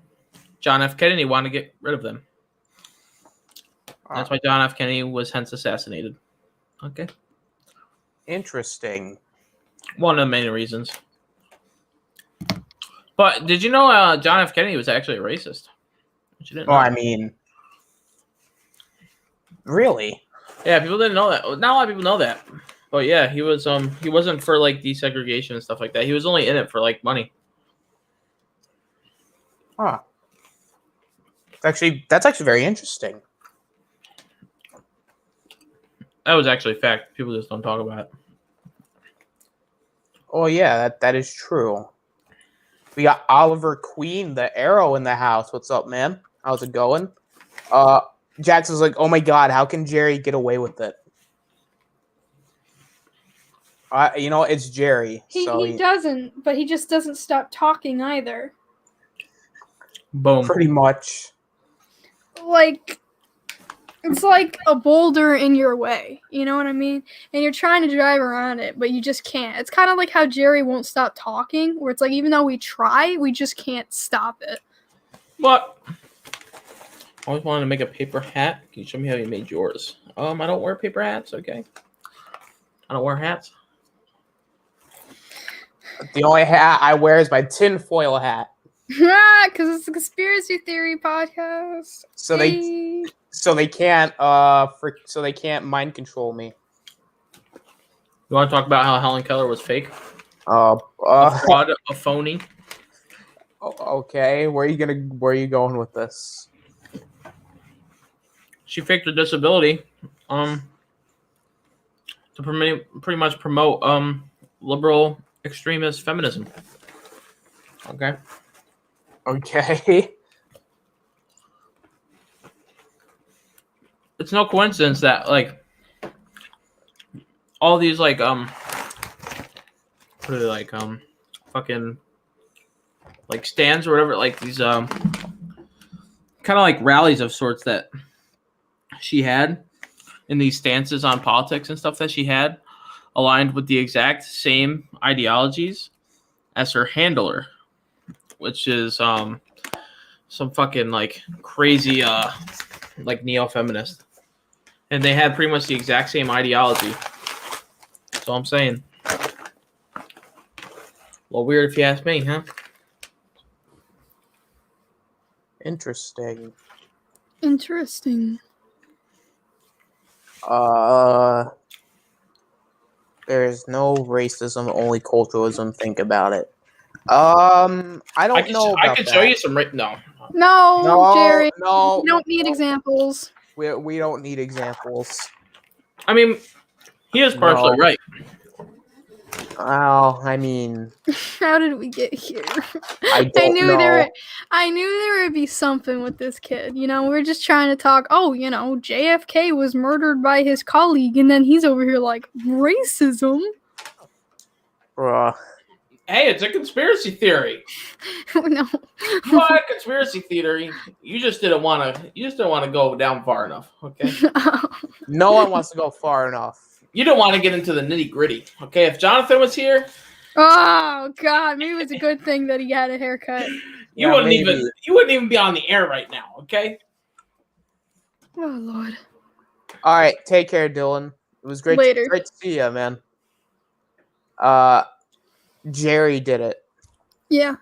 John F. Kennedy wanted to get rid of them. That's why John F. Kennedy was hence assassinated. Okay.
Interesting.
One of the main reasons. But did you know John F. Kennedy was actually a racist? Which you didn't know.
I mean, really?
Yeah, people didn't know that. Not a lot of people know that. But yeah, he was he wasn't for like desegregation and stuff like that. He was only in it for like money.
Huh. That's actually very interesting.
That was actually a fact. People just don't talk about it.
Oh yeah, that is true. We got Oliver Queen, the Arrow, in the house. What's up, man? How's it going? Jackson's like, oh my god, how can Jerry get away with it? It's Jerry.
He doesn't, but he just doesn't stop talking either.
Boom.
Pretty much.
Like, it's like a boulder in your way. You know what I mean? And you're trying to drive around it, but you just can't. It's kind of like how Jerry won't stop talking, where it's like even though we try, we just can't stop it.
What? I always wanted to make a paper hat. Can you show me how you made yours? I don't wear paper hats. Okay. I don't wear hats.
The only hat I wear is my tinfoil hat.
Because it's a conspiracy theory podcast.
So
Yay.
they can't mind control me.
You want to talk about how Helen Keller was fake?
Uh,
A fraud, a phony?
Okay, where are you going with this?
She faked her disability to pretty much promote liberal extremist feminism. Okay.
Okay.
It's no coincidence that like all these like what are they like fucking like stands or whatever, like these kind of like rallies of sorts that she had in these stances on politics and stuff that she had aligned with the exact same ideologies as her handler, which is some fucking like crazy like neo-feminist, and they had pretty much the exact same ideology. That's all I'm saying. A little weird if you ask me, huh?
Interesting. There's no racism, only culturalism. Think about it. I don't know about
I could show you some no.
No, Jerry.
No,
We don't need examples.
we don't need examples.
I mean, he is partially
No.
right.
Well, I mean,
How did we get here?
I don't know.
I knew there would be something with this kid. You know, we're just trying to talk. Oh, you know, JFK was murdered by his colleague, and then he's over here like racism.
Bruh.
Hey, it's a conspiracy theory.
No.
You are a conspiracy theory. You just didn't want to go down far enough. Okay.
No one wants to go far enough.
You don't want to get into the nitty gritty. Okay. If Jonathan was here,
Oh God, maybe it was a good thing that he had a haircut.
you
Yeah,
wouldn't
maybe.
you wouldn't even be on the air right now. Okay.
Oh Lord.
All right, take care, Dylan. It was great.
Later.
Great to see you, man. Jerry did it.
Yeah,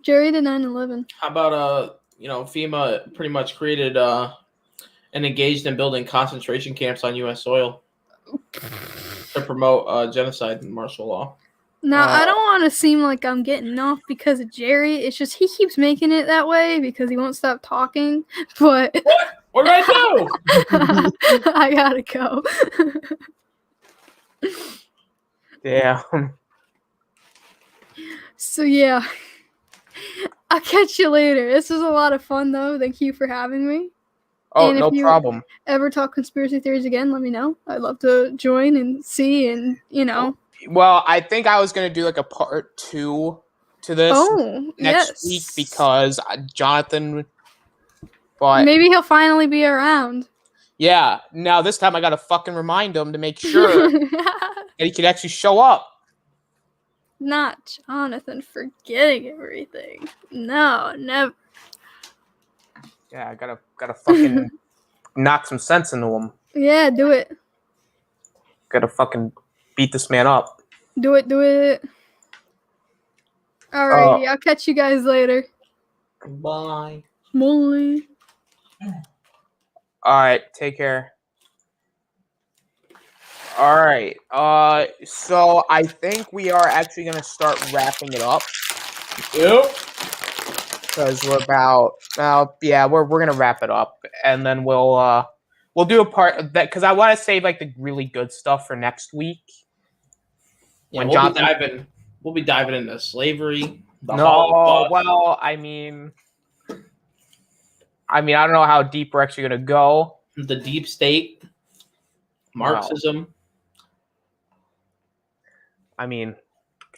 Jerry the 9/11.
How about FEMA pretty much created and engaged in building concentration camps on U.S. soil to promote genocide and martial law.
Now, I don't want to seem like I'm getting off because of Jerry. It's just he keeps making it that way because he won't stop talking. But
What did I do?
I gotta go.
Damn.
So yeah, I'll catch you later. This was a lot of fun though. Thank you for having me.
Oh,
And
no
if you
problem.
ever talk conspiracy theories again, let me know. I'd love to join and see and
Well, I think I was gonna do like a part 2 to this next week because Jonathan. But
maybe he'll finally be around.
yeah, now this time I gotta fucking remind him to make sure that he can actually show up.
Not Jonathan forgetting everything. No, never.
Yeah, I gotta fucking knock some sense into him.
Yeah, do it.
Gotta fucking beat this man up.
Do it. Alrighty, I'll catch you guys later.
Bye.
Bye.
Alright, take care. Alright, so I think we are actually gonna start wrapping it up.
Yep.
Because we're about, we're gonna wrap it up. And then we'll do a part of that, because I want to save, like, the really good stuff for next week.
Yeah,
When
we'll be diving into slavery.
Well, I mean, I don't know how deep we're actually gonna go.
The deep state, Marxism.
I mean,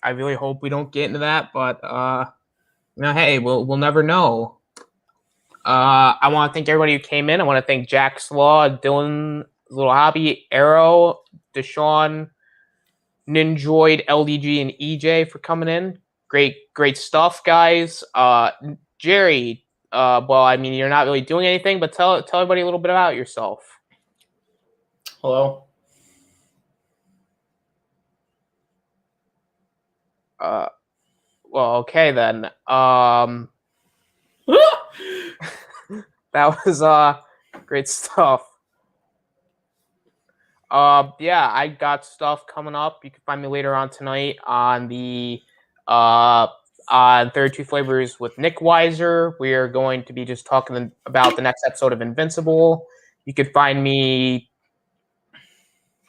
I really hope we don't get into that, but hey, we'll never know. I want to thank everybody who came in. I want to thank Jack Slaw, Dylan, Little Hobby, Arrow, Deshaun, Ninjoid, LDG, and EJ for coming in. Great stuff, guys. Jerry, well, I mean, you're not really doing anything, but tell everybody a little bit about yourself.
Hello.
Well, okay then. That was great stuff. Yeah, I got stuff coming up. You can find me later on tonight on the on 32 Flavors with Nick Weiser. We are going to be just talking about the next episode of Invincible. You could find me.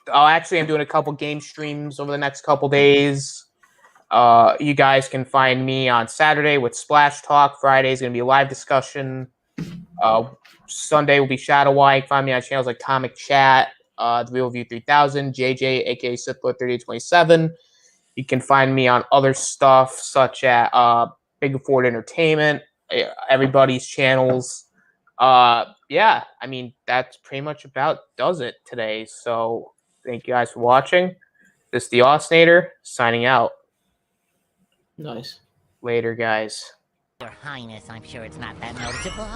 Oh, actually, I'm doing a couple game streams over the next couple days. You guys can find me on Saturday with Splash Talk. Friday is going to be a live discussion. Sunday will be Shadow Why. Find me on channels like Comic Chat, The Real View 3000, JJ, aka Sithler3827. You can find me on other stuff such as Big Ford Entertainment, everybody's channels. Yeah, I mean, that's pretty much about does it today. So thank you guys for watching. This is the Austinator signing out.
Nice.
Later, guys.
Your Highness, I'm sure it's not that noticeable.